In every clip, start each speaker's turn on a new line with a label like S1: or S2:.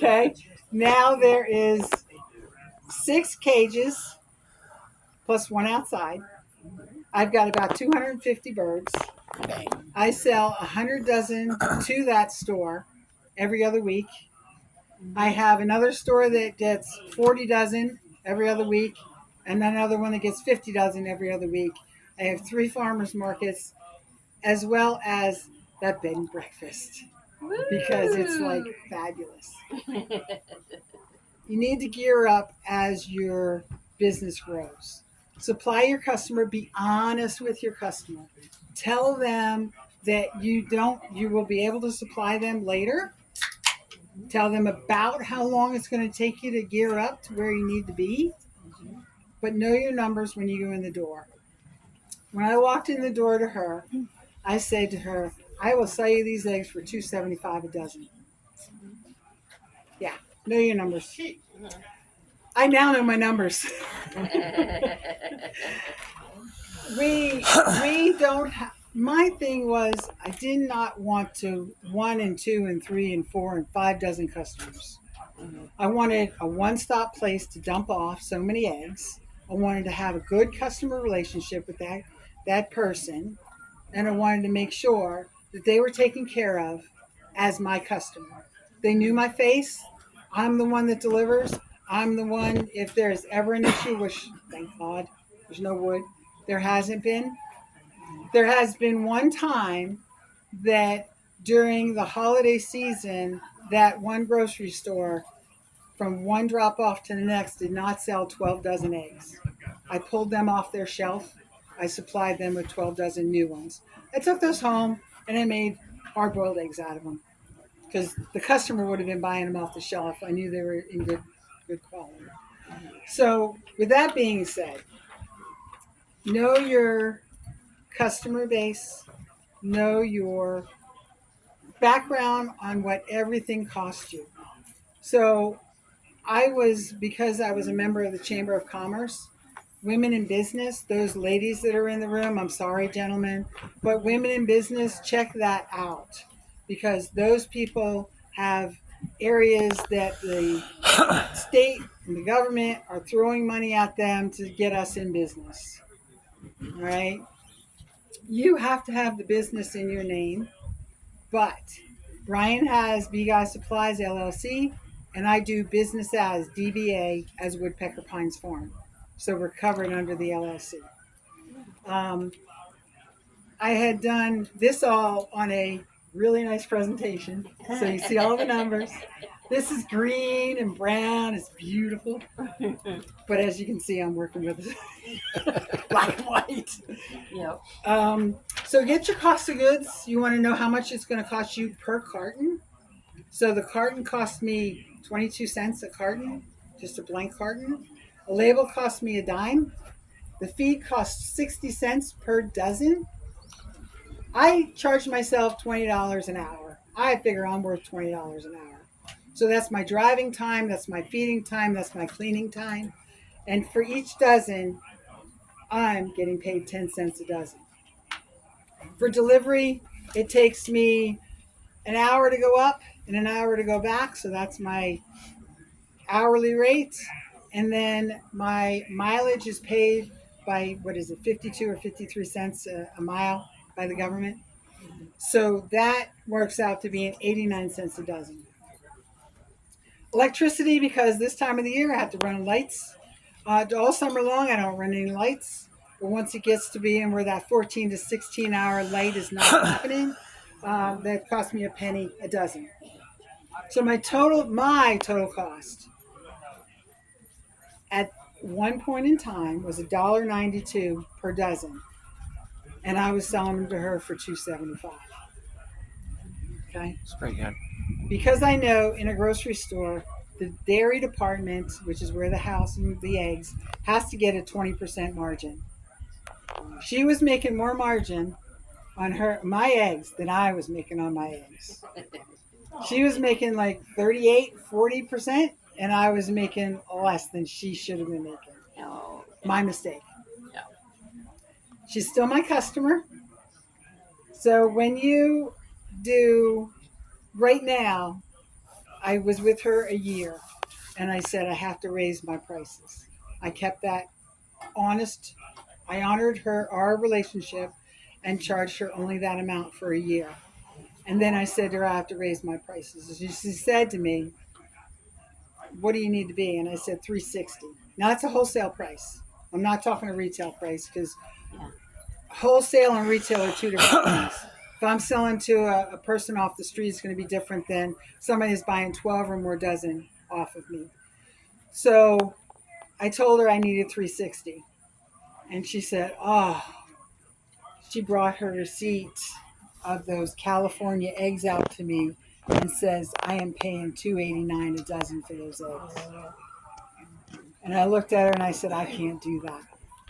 S1: Okay. Now there is 6 cages plus one outside. I've got about 250 birds. I sell 100 dozen to that store every other week. I have another store that gets 40 dozen every other week, and another one that gets 50 dozen every other week. I have 3 farmers markets, as well as that bed and breakfast because it's like fabulous. You need to gear up as your business grows. Supply your customer, be honest with your customer. Tell them that you will be able to supply them later. Tell them about how long it's going to take you to gear up to where you need to be. But know your numbers when you go in the door. When I walked in the door to her, I said to her, I will sell you these eggs for $2.75 a dozen. Yeah, know your numbers. I now know my numbers. we don't have. My thing was I did not want to 1 and 2 and 3 and 4 and 5 dozen customers. I wanted a one-stop place to dump off so many eggs. I wanted to have a good customer relationship with that person, and I wanted to make sure that they were taken care of as my customer. They knew my face. I'm the one that delivers. I'm the one, if there's ever an issue, which thank God there's no wood, there hasn't been. There has been one time that during the holiday season, that one grocery store from one drop off to the next did not sell 12 dozen eggs. I pulled them off their shelf. I supplied them with 12 dozen new ones. I took those home and I made hard boiled eggs out of them because the customer would have been buying them off the shelf. I knew they were in good quality. So, with that being said, know your customer base, know your background on what everything costs you. So, because I was a member of the Chamber of Commerce, women in business, those ladies that are in the room, I'm sorry, gentlemen, but women in business, check that out because those people have areas that the state and the government are throwing money at them to get us in business. All right? You have to have the business in your name, but Brian has B Guy Supplies LLC, and I do business as DBA as Woodpecker Pines Farm. So we're covered under the LLC. Um, I had done this all on a really nice presentation. So you see all the numbers. This is green and brown. It's beautiful. But as you can see, I'm working with black and white.
S2: Yep.
S1: So get your cost of goods. You want to know how much it's going to cost you per carton. So the carton cost me 22 cents a carton, just a blank carton. A label cost me a dime. The feed costs 60 cents per dozen. I charge myself $20 an hour. I figure I'm worth $20 an hour. So that's my driving time, that's my feeding time, that's my cleaning time. And for each dozen, I'm getting paid 10 cents a dozen. For delivery, it takes me an hour to go up and an hour to go back. So that's my hourly rate. And then my mileage is paid by, 52 or 53 cents a mile by the government. So that works out to being 89 cents a dozen. Electricity, because this time of the year I have to run lights. All summer long I don't run any lights. But once it gets to being where that 14 to 16 hour light is not happening, that costs me a penny a dozen. So my total cost at one point in time was $1.92 per dozen. And I was selling them to her for $2.75. Okay.
S3: It's pretty good.
S1: Because I know in a grocery store, the dairy department, which is where the house and the eggs, has to get a 20% margin. She was making more margin on my eggs than I was making on my eggs. She was making like 38-40%, and I was making less than she should have been making.
S2: Oh,
S1: My mistake.
S2: yeah.
S1: She's still my customer. So when you do right now, I was with her a year, and I said I have to raise my prices. I kept that honest. I honored our relationship, and charged her only that amount for a year. And then I said to her, I have to raise my prices. And she said to me, what do you need to be? And I said 360. Now that's a wholesale price. I'm not talking a retail price, because
S2: Yeah.
S1: wholesale and retail are two different things. If I'm selling to a person off the street, it's going to be different than somebody who's buying 12 or more dozen off of me. So I told her I needed 360. And she said, oh, she brought her receipt of those California eggs out to me and says, I am paying $2.89 a dozen for those eggs. And I looked at her and I said, I can't do that.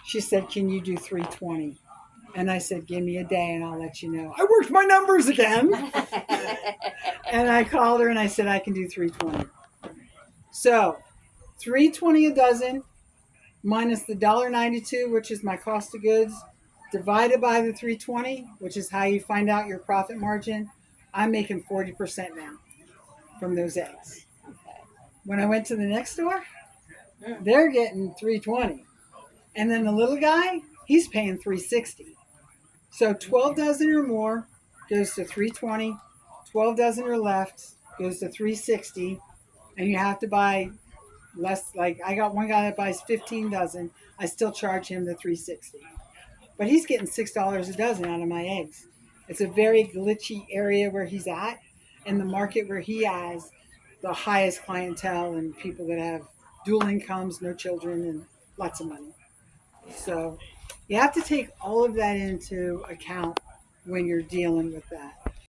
S1: She said, can you do 320? And I said, give me a day and I'll let you know. I worked my numbers again. And I called her and I said, I can do 320. So 320 a dozen minus the $1.92, which is my cost of goods, divided by the 320, which is how you find out your profit margin. I'm making 40% now from those eggs.
S2: Okay.
S1: When I went to the next store, they're getting 320. And then the little guy, he's paying 360. So 12 dozen or more goes to 320. 12 dozen or left goes to 360. And you have to buy less. Like I got one guy that buys 15 dozen. I still charge him the 360. But he's getting $6 a dozen out of my eggs. It's a very glitchy area where he's at, in the market where he has the highest clientele and people that have dual incomes, no children, and lots of money. So you have to take all of that into account when you're dealing with that.